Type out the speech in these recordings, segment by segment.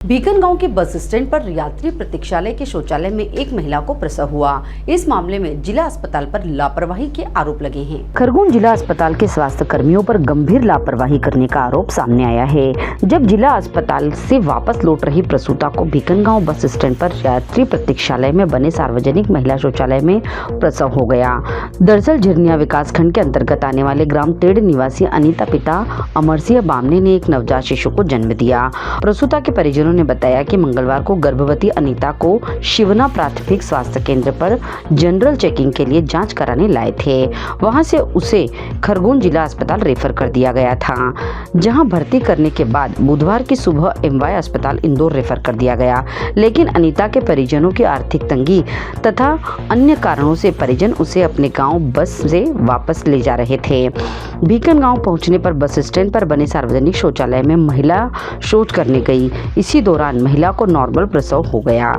Beacon गांव के bus stand पर यात्री प्रतीक्षालय के शौचालय में एक महिला को प्रसव हुआ। इस मामले में जिला अस्पताल पर लापरवाही के आरोप लगे हैं। खरगोन जिला अस्पताल के स्वास्थ्य कर्मियों पर गंभीर लापरवाही करने का आरोप सामने आया है। जब जिला अस्पताल से वापस लौट रही प्रसूता को बीकन गांव बस स्टैंड पर यात्री प्रतीक्षालय में बने सार्वजनिक महिला शौचालय में प्रसव हो गया। दरअसल झिरनिया विकास खंड के अंतर्गत आने वाले ग्राम तेड़ निवासी अनीता पिता अमरसिंह बामने ने एक नवजात शिशु को जन्म दिया। प्रसूता के परिजनों ने बताया कि मंगलवार को गर्भवती अनीता को शिवना प्राथमिक स्वास्थ्य केंद्र पर जनरल चेकिंग के लिए जांच कराने लाए थे। वहां से उसे खरगोन जिला अस्पताल रेफर कर दिया गया था, जहां भर्ती करने के बाद बुधवार की सुबह एमवाय अस्पताल इंदौर रेफर कर दिया गया। लेकिन अनीता के परिजनों की आर्थिक तंगी तथा अन्य कारणों से परिजन उसे अपने गाँव बस से वापस ले जा रहे थे। बीकन गाँव पहुँचने पर बस स्टैंड पर बने सार्वजनिक शौचालय में महिला शौच करने गई। इसी दौरान महिला को नॉर्मल प्रसव हो गया।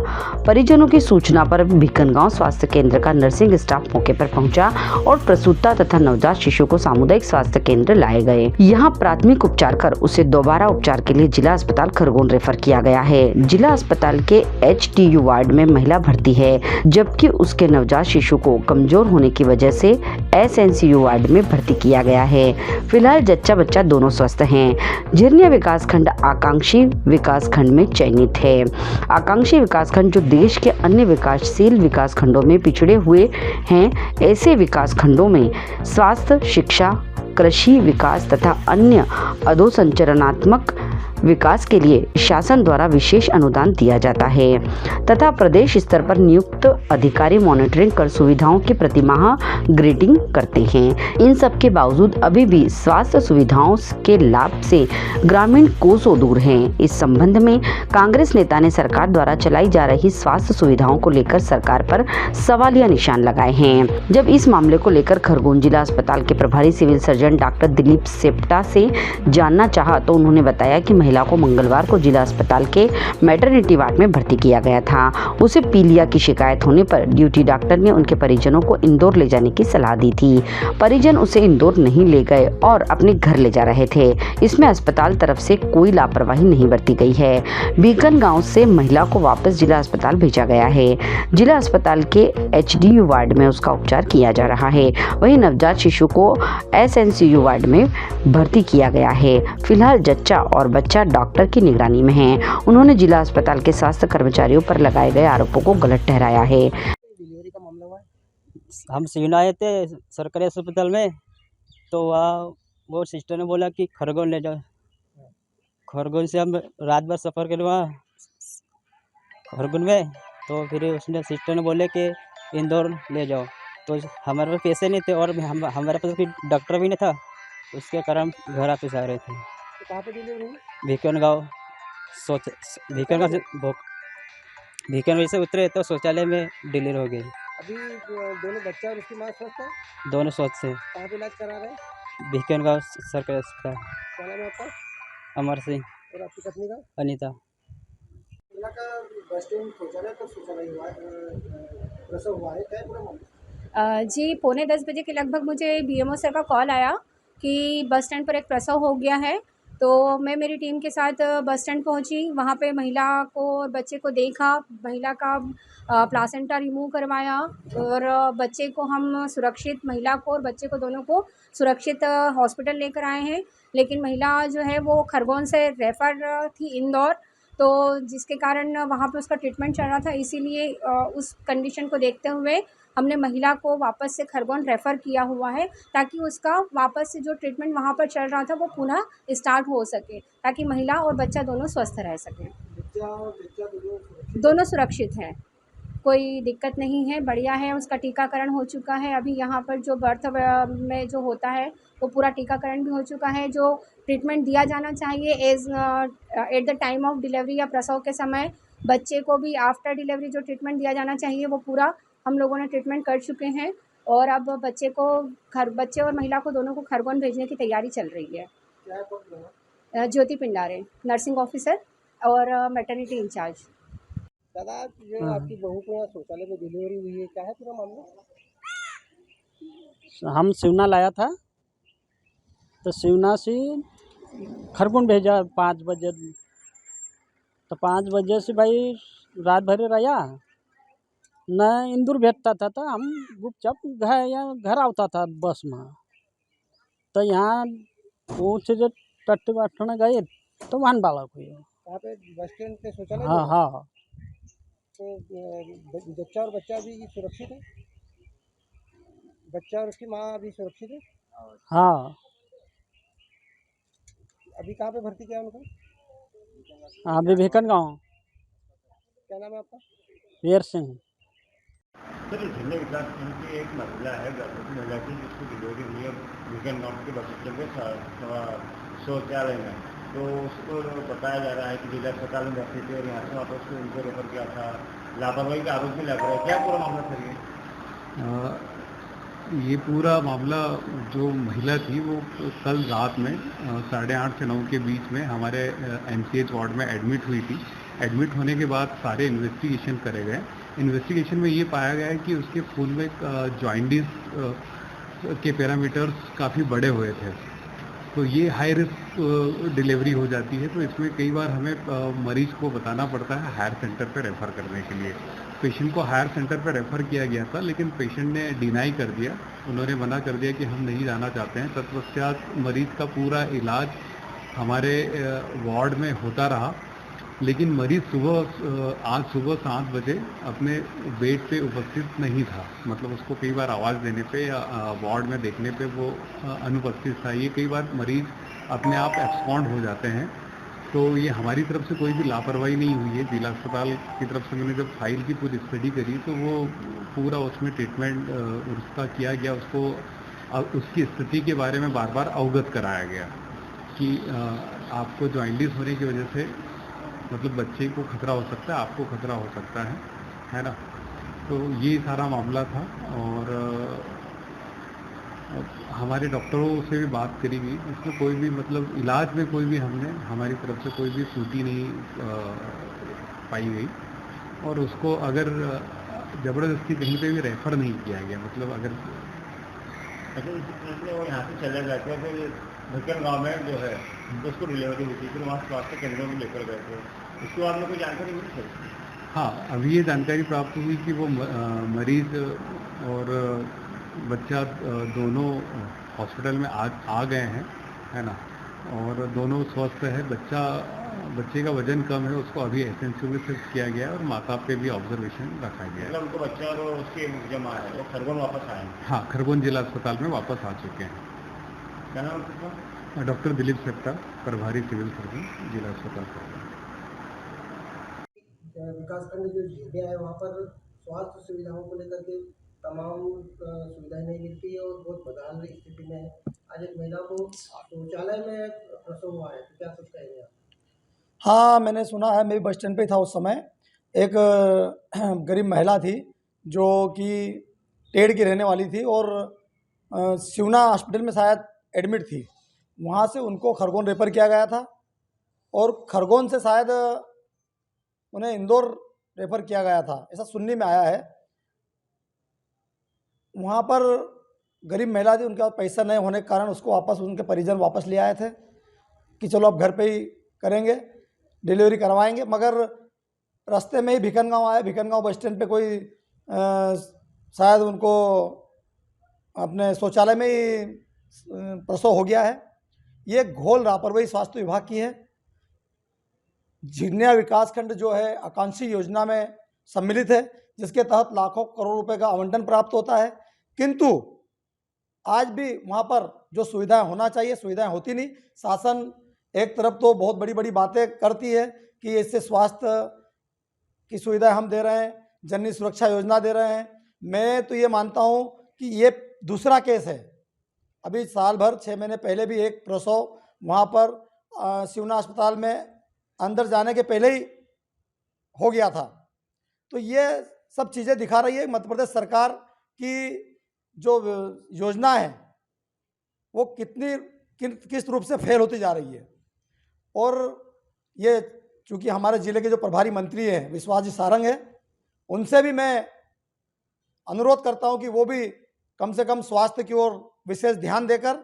परिजनों की सूचना पर बीकन गांव स्वास्थ्य केंद्र का नर्सिंग स्टाफ मौके पर पहुंचा और प्रसूता तथा नवजात शिशु को सामुदायिक स्वास्थ्य केंद्र लाए गए। यहां प्राथमिक उपचार कर उसे दोबारा उपचार के लिए जिला अस्पताल खरगोन रेफर किया गया है। जिला अस्पताल के HTU वार्ड में महिला भर्ती है, जबकि उसके नवजात शिशु को कमजोर होने की वजह से SNCU वार्ड में भर्ती किया गया है। फिलहाल जच्चा बच्चा दोनों स्वस्थ हैं। झिरनिया विकास खंड आकांक्षी विकास खंड में चयनित है। आकांक्षी विकास खंड जो देश के अन्य विकासशील विकास खंडों में पिछड़े हुए हैं, ऐसे विकास खंडों में स्वास्थ्य, शिक्षा, कृषि विकास तथा अन्य अधोसंरचनात्मक विकास के लिए शासन द्वारा विशेष अनुदान दिया जाता है तथा प्रदेश स्तर पर नियुक्त अधिकारी मॉनिटरिंग कर सुविधाओं की प्रतिमाह ग्रेडिंग करते हैं। इन सब के बावजूद अभी भी स्वास्थ्य सुविधाओं के लाभ से ग्रामीण कोसों दूर हैं। इस संबंध में कांग्रेस नेता ने सरकार द्वारा चलाई जा रही स्वास्थ्य सुविधाओं को लेकर सरकार पर सवालिया निशान लगाए हैं। जब इस मामले को लेकर खरगोन जिला अस्पताल के प्रभारी सिविल सर्जन डॉक्टर दिलीप सेप्टा से जानना चाहा तो उन्होंने बताया कि महिला को मंगलवार को जिला अस्पताल के मैटरनिटी वार्ड में भर्ती किया गया था। उसे पीलिया की शिकायत होने पर ड्यूटी डॉक्टर ने उनके परिजनों को इंदौर ले जाने की सलाह दी थी। परिजन उसे इंदौर नहीं ले गए और अपने घर ले जा रहे थे। इसमें अस्पताल तरफ से कोई लापरवाही नहीं बरती गई है। बीकन गांव से महिला को वापस जिला अस्पताल भेजा गया है। जिला अस्पताल के HDU वार्ड में उसका उपचार किया जा रहा है। वहीं नवजात शिशु को SNCU वार्ड में भर्ती किया गया है। फिलहाल जच्चा और बच्चा डॉक्टर की निगरानी में है। उन्होंने जिला अस्पताल के स्वास्थ्य कर्मचारियों पर लगाए गए आरोपों को गलत ठहराया है। डिलीवरी का मामला हुआ है। हम सिविल आए थे सरकारी अस्पताल में, तो वहाँ वो सिस्टर ने बोला कि खरगोन ले जाओ। खरगोन से हम रात भर सफ़र करे वहाँ खरगोन में, तो फिर उसने सिस्टर ने बोले कि इंदौर ले जाओ। तो हमारे पास पैसे नहीं थे और हमारे पास फिर डॉक्टर भी नहीं था, उसके कारण घर वापस आ रहे थे। तो कहाँ पे डिलीवरी हुई? भीकन गाँव भीकन गाँव से भीकन से उतरे तो शौचालय में डिलीवरी हो गई। अभी दोनों बच्चा और उसकी माँ स्वस्थ है? दोनों स्वस्थ से कहाँ पे इलाज करा रहे हैं? भीकन गाँव सरकारी अस्पताल। क्या नाम है आपका अमर सिंह और आपकी पत्नी का? अनीता। जिला का बस स्टैंड शौचालय पर शौचालय हुआ है, प्रसव हुआ है, क्या है पूरा मामला? जी 9:45 बजे के लगभग मुझे BMO सर का कॉल आया कि बस स्टैंड पर एक प्रसव हो गया है। तो मैं मेरी टीम के साथ बस स्टैंड पहुंची। वहां पे महिला को और बच्चे को देखा, महिला का प्लासेंटा रिमूव करवाया और बच्चे को हम सुरक्षित, महिला को और बच्चे को दोनों को सुरक्षित हॉस्पिटल लेकर आए हैं। लेकिन महिला जो है वो खरगोन से रेफ़र थी इंदौर, तो जिसके कारण वहाँ पे उसका ट्रीटमेंट चल रहा था। इसीलिए उस कंडीशन को देखते हुए हमने महिला को वापस से खरगोन रेफ़र किया हुआ है, ताकि उसका वापस से जो ट्रीटमेंट वहाँ पर चल रहा था वो पुनः स्टार्ट हो सके, ताकि महिला और बच्चा दोनों स्वस्थ रह सकें। बच्चा दोनों सुरक्षित हैं, कोई दिक्कत नहीं है, बढ़िया है। उसका टीकाकरण हो चुका है। अभी यहाँ पर जो बर्थ में जो होता है वो पूरा टीकाकरण भी हो चुका है। जो ट्रीटमेंट दिया जाना चाहिए at the time of delivery या प्रसव के समय, बच्चे को भी आफ्टर डिलीवरी जो ट्रीटमेंट दिया जाना चाहिए वो पूरा हम लोगों ने ट्रीटमेंट कर चुके हैं। और अब बच्चे और महिला को दोनों को खरगोन भेजने की तैयारी चल रही है। क्या है प्रॉब्लम? ज्योति पिंडारे, नर्सिंग ऑफिसर और मैटरनिटी इंचार्ज। दादा, जो आपकी बहू को यहाँ शौचालय में डिलीवरी हुई है, क्या है पूरा मामला? हम शिवना लाया था, तो शिवना से खरगोन भेजा 5 बजे तो 5 बजे से भाई रात भर रहा न इंदौर भेजता था तो हम गुपचाप घर आता था बस में। तो यहाँ ऊँच जो टट्टी बैठने गए तो वहाँ बालक हुई। वहाँ पे बस स्टैंड पे शौचालय हाँ भी है? हाँ तो बच्चा और बच्चा भी सुरक्षित है? बच्चा और उसकी माँ भी सुरक्षित है? हाँ। अभी कहाँ पे भर्ती किया है उनको? हाँ विवेकन गाँव क्या नाम है आपका? वीर सिंह। सर जिले विकास खंड की एक महिला है, गर्भवती महिला की, जिसकी डिलीवरी हुई है विगन गाँव के बस स्टैंड पे शौचालय में। तो उसको बताया जा रहा है कि जिला अस्पताल में भर्ती थी और यहाँ से वापस उनको रेफर किया था। लापरवाही का आरोप भी लग रहा है, क्या पूरा मामला सर ये पूरा मामला जो महिला थी वो कल रात में 8:30 से 9 के बीच में हमारे MCH वार्ड में एडमिट हुई थी। एडमिट होने के बाद सारे इन्वेस्टिगेशन करे गए। इन्वेस्टिगेशन में ये पाया गया है कि उसके खून में जॉइंडिस के पैरामीटर्स काफ़ी बड़े हुए थे। तो ये हाई रिस्क डिलीवरी हो जाती है। तो इसमें कई बार हमें मरीज को बताना पड़ता है हायर सेंटर पर रेफ़र करने के लिए। पेशेंट को हायर सेंटर पर रेफ़र किया गया था, लेकिन पेशेंट ने डिनाई कर दिया। उन्होंने मना कर दिया कि हम नहीं जाना चाहते हैं। तत्पश्चात मरीज का पूरा इलाज हमारे वार्ड में होता रहा, लेकिन मरीज आज सुबह 7 बजे अपने बेड पे उपस्थित नहीं था। मतलब उसको कई बार आवाज़ देने पे या वार्ड में देखने पे वो अनुपस्थित था। ये कई बार मरीज अपने आप एब्सकॉन्ड हो जाते हैं। तो ये हमारी तरफ से कोई भी लापरवाही नहीं हुई है। जिला अस्पताल की तरफ से मैंने जब फाइल की पूरी स्टडी करी तो वो पूरा उसमें ट्रीटमेंट उसका किया गया। उसको उसकी स्थिति के बारे में बार बार अवगत कराया गया कि आपको जॉइंडिस होने की वजह से मतलब बच्चे को खतरा हो सकता है, आपको खतरा हो सकता है ना। तो ये सारा मामला था और हमारे डॉक्टरों से भी बात करी गई। इसमें कोई भी मतलब इलाज में कोई भी हमने हमारी तरफ से कोई भी त्रुटि नहीं पाई गई और उसको अगर ज़बरदस्ती कहीं पे भी रेफ़र नहीं किया गया। मतलब अगर वो यहाँ से चले गए थे फिर विगन गाँव में जो है तो उसको डिलीवरी हुई थी, फिर वहाँ स्वास्थ्य केंद्रों में लेकर गए थे। उसके बाद में कोई जानकारी मिली सर? हाँ, अभी ये जानकारी प्राप्त हुई कि वो मरीज़ और बच्चा दोनों हॉस्पिटल में आ गए हैं, है ना। और दोनों स्वस्थ है। बच्चे का वजन कम है, उसको अभी SNCU में शिफ्ट किया गया है और माता पे भी ऑब्जर्वेशन रखा गया है। मतलब उनको बच्चा और उसके जो माँ है वो खरगोन वापस आए हैं? हाँ, खरगोन जिला अस्पताल में वापस आ चुके हैं। क्या नाम है? डॉक्टर दिलीप सेप्टा, प्रभारी सिविल सर्जन, जिला अस्पताल खरगोन। विकासखंड जो एरिया है वहाँ पर स्वास्थ्य सुविधाओं को लेकर के तमाम सुविधाएं नहीं मिलती है और बहुत बदहाल स्थिति में है। आज एक महिला को शौचालय में प्रसव हुआ है, तो क्या कुछ कहेंगे आप? हाँ, मैंने सुना है। मैं भी बस स्टैंड पे था उस समय। एक गरीब महिला थी जो कि टेढ़ की रहने वाली थी और शिवना हॉस्पिटल में शायद एडमिट थी। वहाँ से उनको खरगोन रेफ़र किया गया था और खरगोन से शायद उन्हें इंदौर रेफ़र किया गया था, ऐसा सुनने में आया है। वहाँ पर गरीब महिला थी, उनके पास पैसा नहीं होने के कारण उसको वापस उनके परिजन वापस ले आए थे कि चलो अब घर पे ही करेंगे, डिलीवरी करवाएंगे। मगर रास्ते में ही भिकन गाँव आए। भिकन गाँव बस स्टैंड पे कोई शायद उनको अपने शौचालय में ही प्रसव हो गया है। ये घोल लापरवाही स्वास्थ्य विभाग की है। झिरनिया विकासखंड जो है आकांक्षी योजना में सम्मिलित है, जिसके तहत लाखों करोड़ रुपए का आवंटन प्राप्त होता है, किंतु आज भी वहाँ पर जो सुविधाएं होना चाहिए सुविधाएं होती नहीं। शासन एक तरफ तो बहुत बड़ी बड़ी बातें करती है कि इससे स्वास्थ्य की सुविधाएं हम दे रहे हैं, जननी सुरक्षा योजना दे रहे हैं। मैं तो ये मानता हूँ कि ये दूसरा केस है। अभी साल भर 6 महीने पहले भी एक प्रसव वहाँ पर शिवना अस्पताल में अंदर जाने के पहले ही हो गया था। तो ये सब चीज़ें दिखा रही है मध्य प्रदेश सरकार की जो योजना है वो किस रूप से फेल होती जा रही है। और ये चूँकि हमारे ज़िले के जो प्रभारी मंत्री हैं विश्वास जी सारंग है, उनसे भी मैं अनुरोध करता हूं कि वो भी कम से कम स्वास्थ्य की ओर विशेष ध्यान देकर,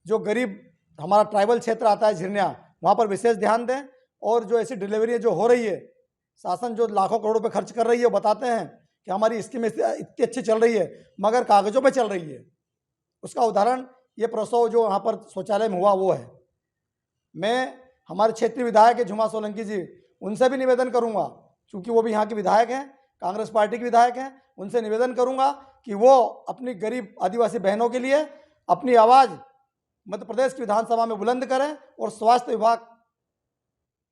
जो गरीब हमारा ट्राइबल क्षेत्र आता है झिरनिया, वहाँ पर विशेष ध्यान दें और जो ऐसी डिलीवरी जो हो रही है, शासन जो लाखों करोड़ रुपए खर्च कर रही है, वो बताते हैं कि हमारी स्कीम इतनी अच्छी चल रही है, मगर कागज़ों पे चल रही है। उसका उदाहरण ये प्रसव जो यहाँ पर शौचालय में हुआ वो है। मैं हमारे क्षेत्रीय विधायक है झुमा सोलंकी जी, उनसे भी निवेदन करूँगा, क्योंकि वो भी यहाँ के विधायक हैं, कांग्रेस पार्टी के विधायक हैं, उनसे निवेदन करूँगा कि वो अपनी गरीब आदिवासी बहनों के लिए अपनी आवाज़ मध्य प्रदेश की विधानसभा में बुलंद करें और स्वास्थ्य विभाग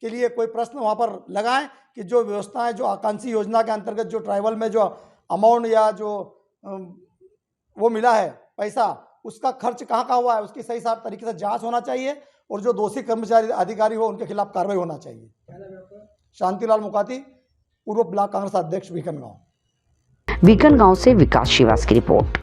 के लिए कोई प्रश्न वहाँ पर लगाएं कि जो व्यवस्थाएं, जो आकांक्षी योजना के अंतर्गत जो ट्राइबल में जो अमाउंट या जो वो मिला है पैसा, उसका खर्च कहाँ हुआ है, उसकी सही साफ तरीके से जांच होना चाहिए और जो दोषी कर्मचारी अधिकारी हो उनके खिलाफ कार्रवाई होना चाहिए। क्या नाम है आपका? शांतिलाल मुकाती, पूर्व ब्लॉक कांग्रेस अध्यक्ष बीकनगांव। बीकनगांव से विकास श्रीवास की रिपोर्ट।